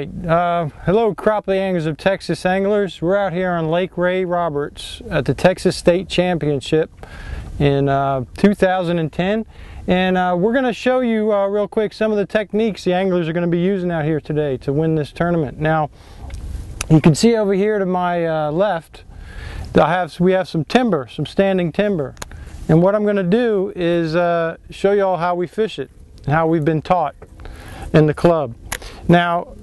right, hello crappie anglers of Texas anglers. We're out here on Lake Ray Roberts at the Texas State Championship in 2010, and we're going to show you real quick some of the techniques the anglers are going to be using out here today to win this tournament. Now, you can see over here to my left, we have some timber, some standing timber, and what I'm going to do is show you all how we fish it and how we've been taught in the club. Now,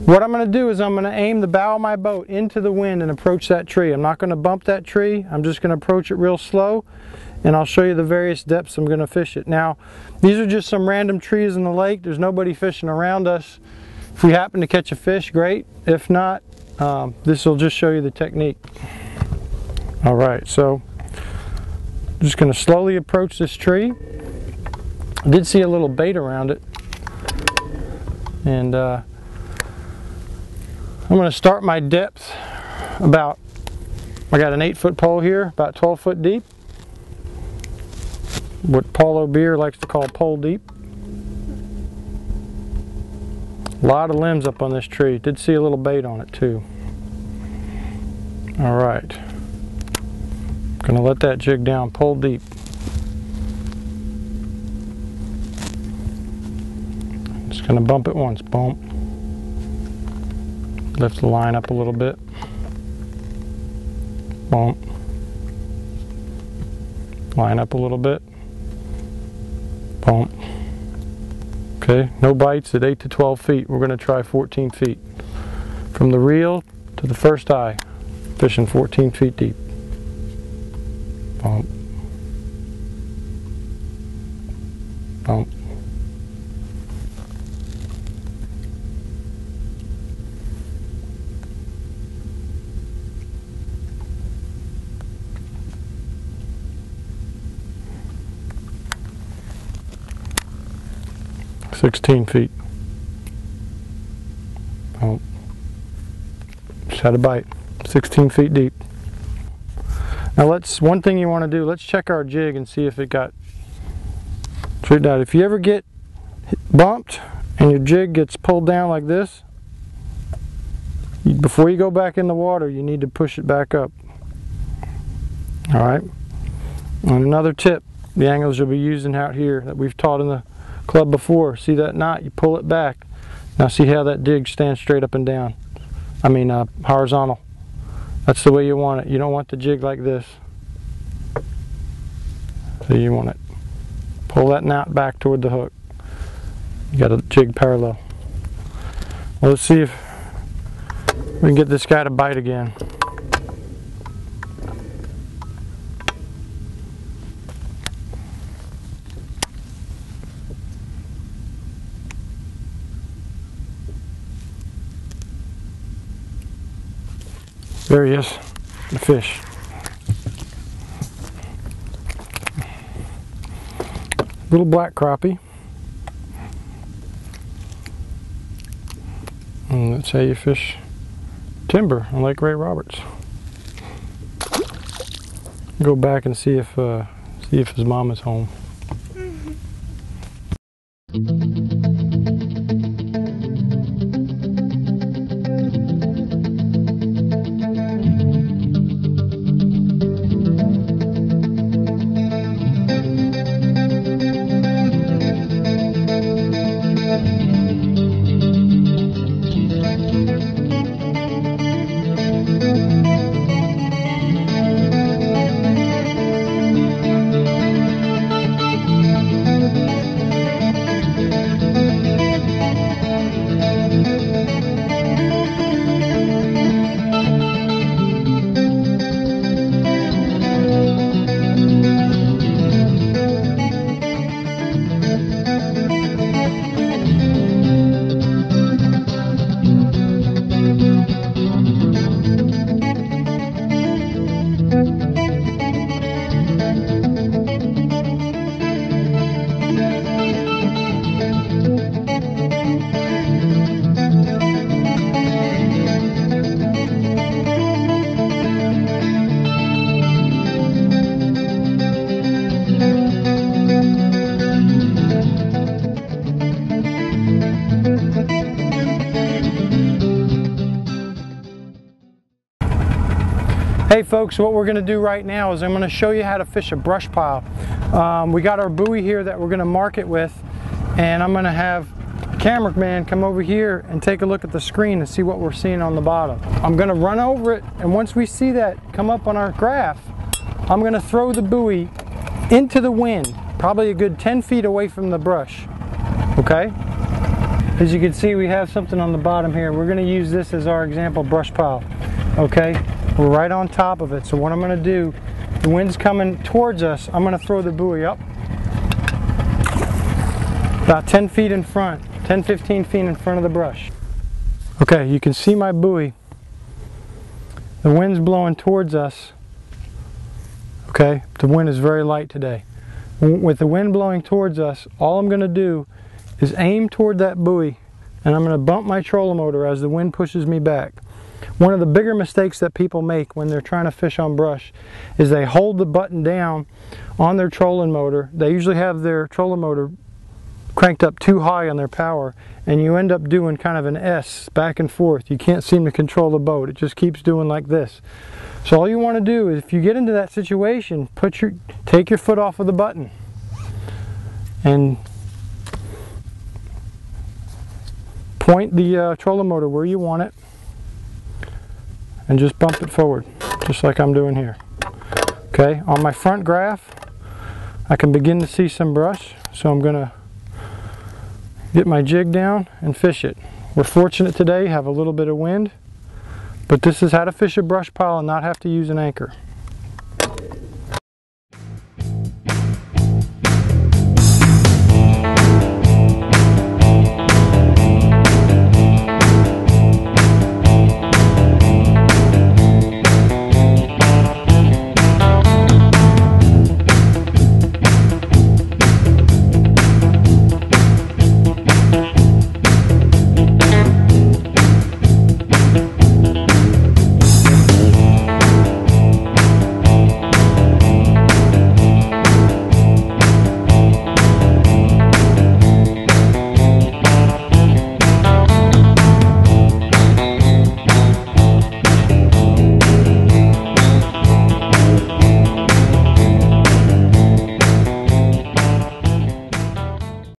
what I'm going to do is I'm going to aim the bow of my boat into the wind and approach that tree. I'm not going to bump that tree. I'm just going to approach it real slow, and I'll show you the various depths I'm going to fish it. Now, these are just some random trees in the lake. There's nobody fishing around us. If we happen to catch a fish, great. If not, this will just show you the technique. All right, so I'm just going to slowly approach this tree. I did see a little bait around it. And I'm going to start my depth about, I got an 8-foot pole here, about 12 foot deep. What Paul O'Beer likes to call pole deep. A lot of limbs up on this tree. Did see a little bait on it too. All right. Going to let that jig down pole deep. Just going to bump it once, bump. Lift the line up a little bit. Bump. Line up a little bit. Bump. Okay, no bites at 8 to 12 feet. We're going to try 14 feet. From the reel to the first eye, fishing 14 feet deep. Bump. Bump. $16 feet. Oh, just had a bite. 16 feet deep. Now one thing you want to do, let's check our jig and see if it got straightened out. If you ever get bumped and your jig gets pulled down like this, before you go back in the water, you need to push it back up. Alright. And another tip the anglers will be using out here that we've taught in the club before. See that knot? You pull it back. Now see how that jig stands straight up and down. I mean horizontal. That's the way you want it. You don't want the jig like this. So you want it. Pull that knot back toward the hook. You got a jig parallel. Well, let's see if we can get this guy to bite again. There he is, the fish. Little black crappie. And that's how you fish timber on Lake Ray Roberts. Go back and see if his mom is home. Hey folks, what we're going to do right now is I'm going to show you how to fish a brush pile. We got our buoy here that we're going to mark it with, and I'm going to have the cameraman come over here and take a look at the screen and see what we're seeing on the bottom. I'm going to run over it, and once we see that come up on our graph, I'm going to throw the buoy into the wind, probably a good 10 feet away from the brush. Okay? As you can see, we have something on the bottom here. We're going to use this as our example brush pile. Okay? We're right on top of it. So what I'm going to do, the wind's coming towards us, I'm going to throw the buoy up about 10 feet in front, 10-15 feet in front of the brush. Okay, you can see my buoy. The wind's blowing towards us. Okay, the wind is very light today. With the wind blowing towards us, all I'm going to do is aim toward that buoy, and I'm going to bump my trolling motor as the wind pushes me back. One of the bigger mistakes that people make when they're trying to fish on brush is they hold the button down on their trolling motor. They usually have their trolling motor cranked up too high on their power, and you end up doing kind of an S back and forth. You can't seem to control the boat. It just keeps doing like this. So all you want to do is, if you get into that situation, take your foot off of the button and point the trolling motor where you want it and just bump it forward, just like I'm doing here. Okay, on my front graph I can begin to see some brush, so I'm going to get my jig down and fish it. We're fortunate today, have a little bit of wind, but this is how to fish a brush pile and not have to use an anchor.